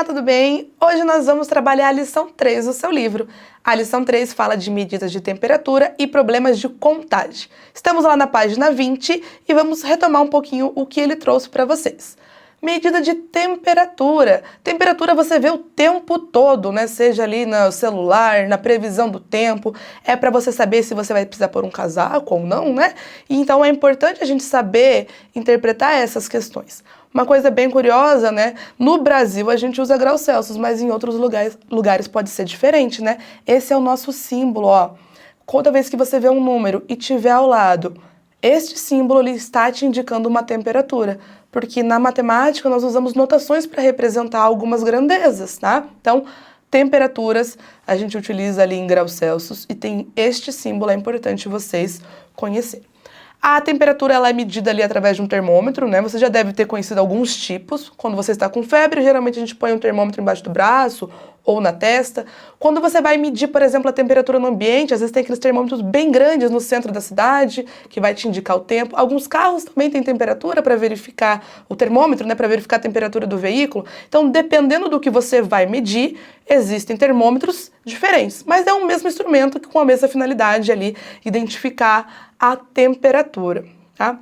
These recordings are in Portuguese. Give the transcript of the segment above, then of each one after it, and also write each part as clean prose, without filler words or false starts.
Olá, tudo bem? Hoje nós vamos trabalhar a lição 3 do seu livro. A lição 3 fala de medidas de temperatura e problemas de contagem. Estamos lá na página 20 e vamos retomar um pouquinho o que ele trouxe para vocês. Medida de temperatura. Temperatura você vê o tempo todo, né? Seja ali no celular, na previsão do tempo. É para você saber se você vai precisar pôr um casaco ou não, né? E então é importante a gente saber interpretar essas questões. Uma coisa bem curiosa, né? No Brasil a gente usa graus Celsius, mas em outros lugares pode ser diferente, né? Esse é o nosso símbolo, ó. Toda vez que você vê um número e tiver ao lado este símbolo, ele está te indicando uma temperatura, porque na matemática nós usamos notações para representar algumas grandezas, tá? Então, temperaturas a gente utiliza ali em graus Celsius e tem este símbolo, é importante vocês conhecerem. A temperatura ela é medida ali através de um termômetro, né? Você já deve ter conhecido alguns tipos. Quando você está com febre, geralmente a gente põe um termômetro embaixo do braço ou na testa. Quando você vai medir, por exemplo, a temperatura no ambiente, às vezes tem aqueles termômetros bem grandes no centro da cidade, que vai te indicar o tempo. Alguns carros também têm temperatura para verificar o termômetro, né? Para verificar a temperatura do veículo. Então, dependendo do que você vai medir, existem termômetros diferentes. Mas é o mesmo instrumento que com a mesma finalidade ali, identificar a temperatura, tá?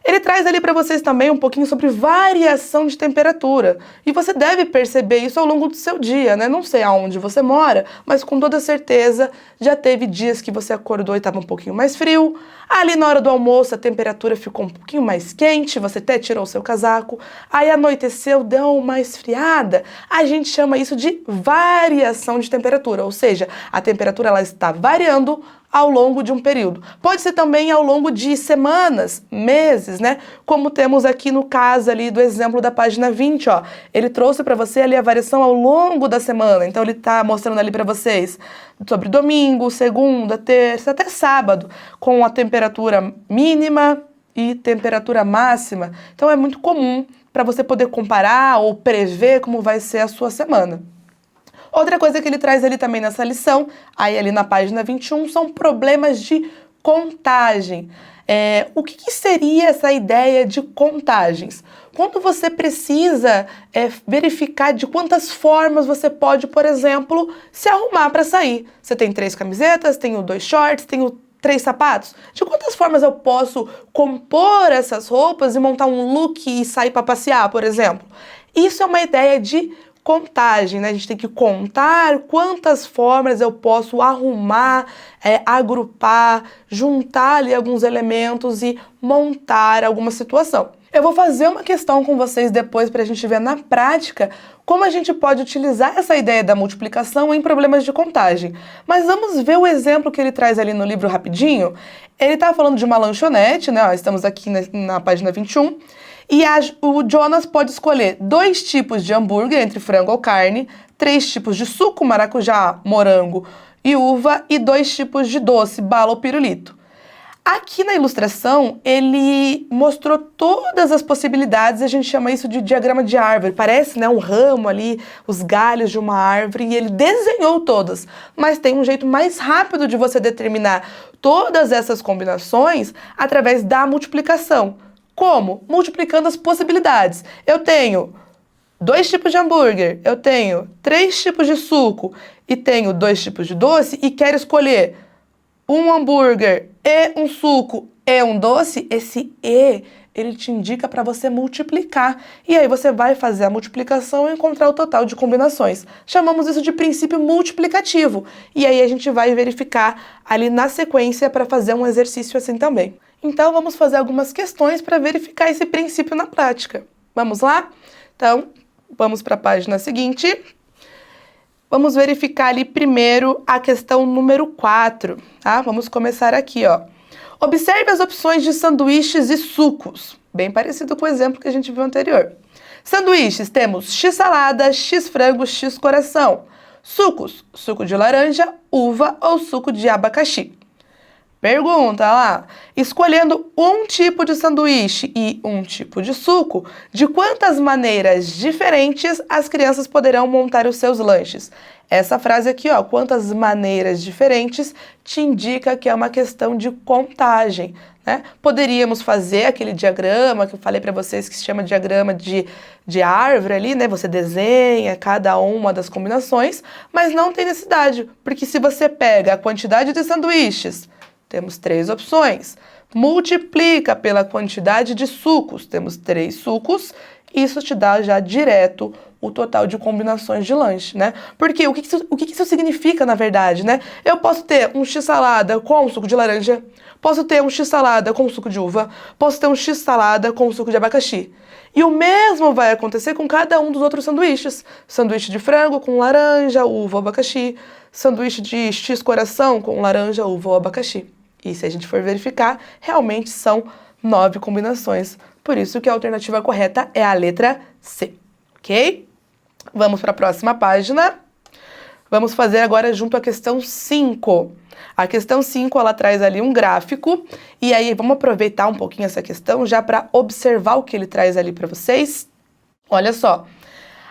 Ele traz ali para vocês também um pouquinho sobre variação de temperatura. E você deve perceber isso ao longo do seu dia, né? Não sei aonde você mora, mas com toda certeza já teve dias que você acordou e estava um pouquinho mais frio. Ali na hora do almoço a temperatura ficou um pouquinho mais quente, você até tirou o seu casaco. Aí anoiteceu, deu uma esfriada. A gente chama isso de variação de temperatura, ou seja, a temperatura ela está variando ao longo de um período. Pode ser também ao longo de semanas, meses, né? Como temos aqui no caso ali do exemplo da página 20, ó. Ele trouxe para você ali a variação ao longo da semana. Então ele tá mostrando ali para vocês sobre domingo, segunda, terça, até sábado, com a temperatura mínima e temperatura máxima. Então é muito comum para você poder comparar ou prever como vai ser a sua semana. Outra coisa que ele traz ali também nessa lição, aí ali na página 21, são problemas de contagem. O que seria essa ideia de contagens? Quando você precisa verificar de quantas formas você pode, por exemplo, se arrumar para sair. Você tem 3 camisetas, tenho 2 shorts, tenho 3 sapatos. De quantas formas eu posso compor essas roupas e montar um look e sair para passear, por exemplo? Isso é uma ideia de contagem, né? A gente tem que contar quantas formas eu posso arrumar, agrupar, juntar ali alguns elementos e montar alguma situação. Eu vou fazer uma questão com vocês depois para a gente ver na prática como a gente pode utilizar essa ideia da multiplicação em problemas de contagem. Mas vamos ver o exemplo que ele traz ali no livro rapidinho. Ele está falando de uma lanchonete, né? Ó, estamos aqui na página 21. E o Jonas pode escolher 2 tipos de hambúrguer, entre frango ou carne, 3 tipos de suco, maracujá, morango e uva, e 2 tipos de doce, bala ou pirulito. Aqui na ilustração, ele mostrou todas as possibilidades, a gente chama isso de diagrama de árvore. Parece, né, um ramo ali, os galhos de uma árvore, e ele desenhou todas. Mas tem um jeito mais rápido de você determinar todas essas combinações através da multiplicação. Como? Multiplicando as possibilidades. Eu tenho 2 tipos de hambúrguer, eu tenho 3 tipos de suco e tenho 2 tipos de doce e quero escolher um hambúrguer e um suco e um doce. Esse e, ele te indica para você multiplicar. E aí você vai fazer a multiplicação e encontrar o total de combinações. Chamamos isso de princípio multiplicativo. E aí a gente vai verificar ali na sequência para fazer um exercício assim também. Então, vamos fazer algumas questões para verificar esse princípio na prática. Vamos lá? Então, vamos para a página seguinte. Vamos verificar ali primeiro a questão número 4, tá? Vamos começar aqui, ó. Observe as opções de sanduíches e sucos. Bem parecido com o exemplo que a gente viu anterior. Sanduíches, temos x-salada, x-frango, x-coração. Sucos, suco de laranja, uva ou suco de abacaxi. Pergunta lá, escolhendo um tipo de sanduíche e um tipo de suco, de quantas maneiras diferentes as crianças poderão montar os seus lanches? Essa frase aqui, ó, quantas maneiras diferentes, te indica que é uma questão de contagem, né? Poderíamos fazer aquele diagrama que eu falei para vocês que se chama diagrama de árvore ali, né? Você desenha cada uma das combinações, mas não tem necessidade, porque se você pega a quantidade de sanduíches, temos 3 opções, multiplica pela quantidade de sucos, temos 3 sucos, isso te dá já direto o total de combinações de lanche, né? Porque o que isso significa, na verdade, né? Eu posso ter um x-salada com suco de laranja, posso ter um x-salada com suco de uva, posso ter um x-salada com suco de abacaxi. E o mesmo vai acontecer com cada um dos outros sanduíches. Sanduíche de frango com laranja, uva ou abacaxi. Sanduíche de x-coração com laranja, uva ou abacaxi. E se a gente for verificar, realmente são 9 combinações. Por isso que a alternativa correta é a letra C, ok? Vamos para a próxima página. Vamos fazer agora junto à questão 5. A questão 5, ela traz ali um gráfico, e aí vamos aproveitar um pouquinho essa questão já para observar o que ele traz ali para vocês. Olha só,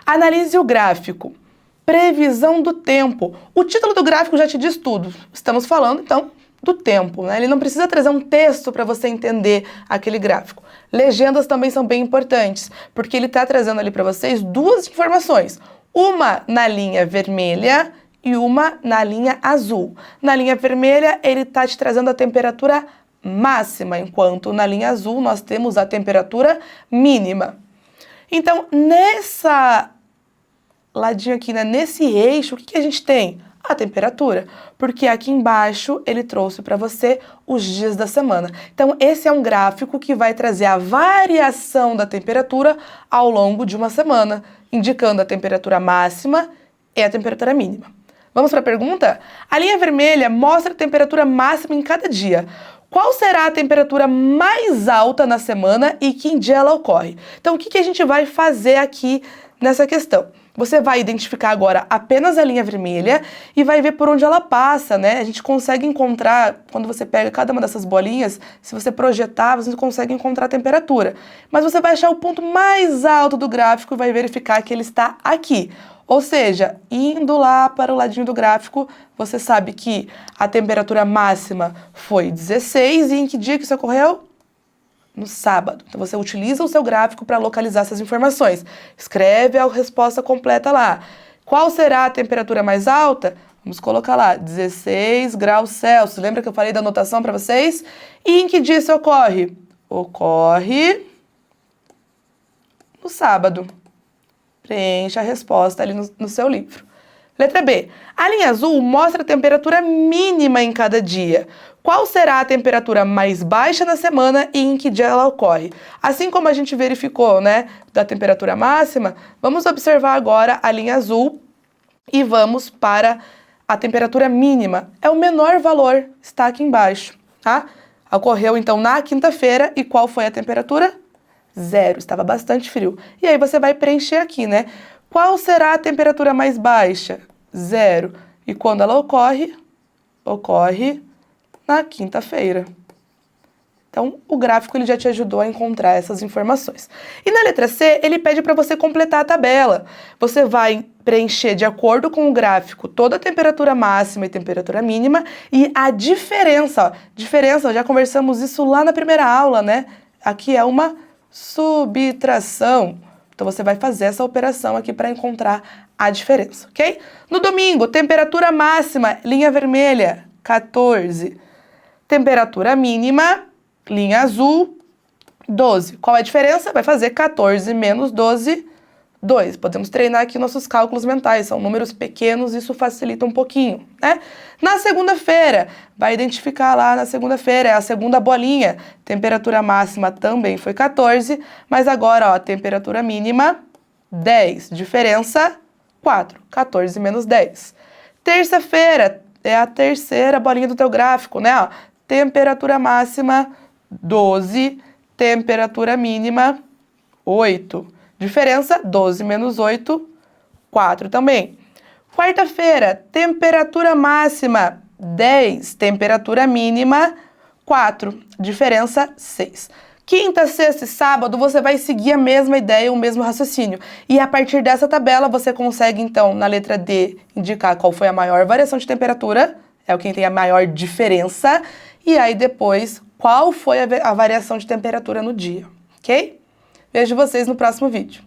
analise o gráfico. Previsão do tempo. O título do gráfico já te diz tudo. Estamos falando, então, do tempo, né? Ele não precisa trazer um texto para você entender aquele gráfico. Legendas também são bem importantes, porque ele está trazendo ali para vocês 2 informações. Uma na linha vermelha e uma na linha azul. Na linha vermelha, ele está te trazendo a temperatura máxima, enquanto na linha azul nós temos a temperatura mínima. Então, nessa ladinho aqui, né, nesse eixo, o que a gente tem? A temperatura, porque aqui embaixo ele trouxe para você os dias da semana. Então, esse é um gráfico que vai trazer a variação da temperatura ao longo de uma semana, indicando a temperatura máxima e a temperatura mínima. Vamos para a pergunta? A linha vermelha mostra a temperatura máxima em cada dia. Qual será a temperatura mais alta na semana e que dia ela ocorre? Então, o que a gente vai fazer aqui nessa questão? Você vai identificar agora apenas a linha vermelha e vai ver por onde ela passa, né? A gente consegue encontrar, quando você pega cada uma dessas bolinhas, se você projetar, você consegue encontrar a temperatura. Mas você vai achar o ponto mais alto do gráfico e vai verificar que ele está aqui. Ou seja, indo lá para o ladinho do gráfico, você sabe que a temperatura máxima foi 16 e em que dia que isso ocorreu? No sábado. Então, você utiliza o seu gráfico para localizar essas informações. Escreve a resposta completa lá. Qual será a temperatura mais alta? Vamos colocar lá, 16 graus Celsius. Lembra que eu falei da anotação para vocês? E em que dia isso ocorre? Ocorre no sábado. Preencha a resposta ali no seu livro. Letra B. A linha azul mostra a temperatura mínima em cada dia. Qual será a temperatura mais baixa na semana e em que dia ela ocorre? Assim como a gente verificou, né, da temperatura máxima, vamos observar agora a linha azul e vamos para a temperatura mínima. É o menor valor, está aqui embaixo, tá? Ocorreu então na quinta-feira e qual foi a temperatura? 0, estava bastante frio. E aí você vai preencher aqui, né? Qual será a temperatura mais baixa? 0. E quando ela ocorre? Ocorre na quinta-feira. Então, o gráfico ele já te ajudou a encontrar essas informações. E na letra C, ele pede para você completar a tabela. Você vai preencher de acordo com o gráfico toda a temperatura máxima e temperatura mínima e a diferença. Ó, diferença, já conversamos isso lá na primeira aula, né? Aqui é uma subtração. Então, você vai fazer essa operação aqui para encontrar a diferença, ok? No domingo, temperatura máxima, linha vermelha, 14. Temperatura mínima, linha azul, 12. Qual é a diferença? Vai fazer 14 menos 12, 2. Podemos treinar aqui nossos cálculos mentais, são números pequenos, isso facilita um pouquinho, né? Na segunda-feira, vai identificar lá na segunda-feira, é a segunda bolinha. Temperatura máxima também foi 14, mas agora, ó, temperatura mínima, 10. Diferença, 4. 14 menos 10. Terça-feira, é a terceira bolinha do teu gráfico, né? Ó, temperatura máxima, 12. Temperatura mínima, 8. Diferença, 12 menos 8, 4 também. Quarta-feira, temperatura máxima, 10. Temperatura mínima, 4. Diferença, 6. Quinta, sexta e sábado, você vai seguir a mesma ideia, o mesmo raciocínio. E a partir dessa tabela, você consegue, então, na letra D, indicar qual foi a maior variação de temperatura, é o quem tem a maior diferença, e aí depois, qual foi a variação de temperatura no dia, ok? Vejo vocês no próximo vídeo.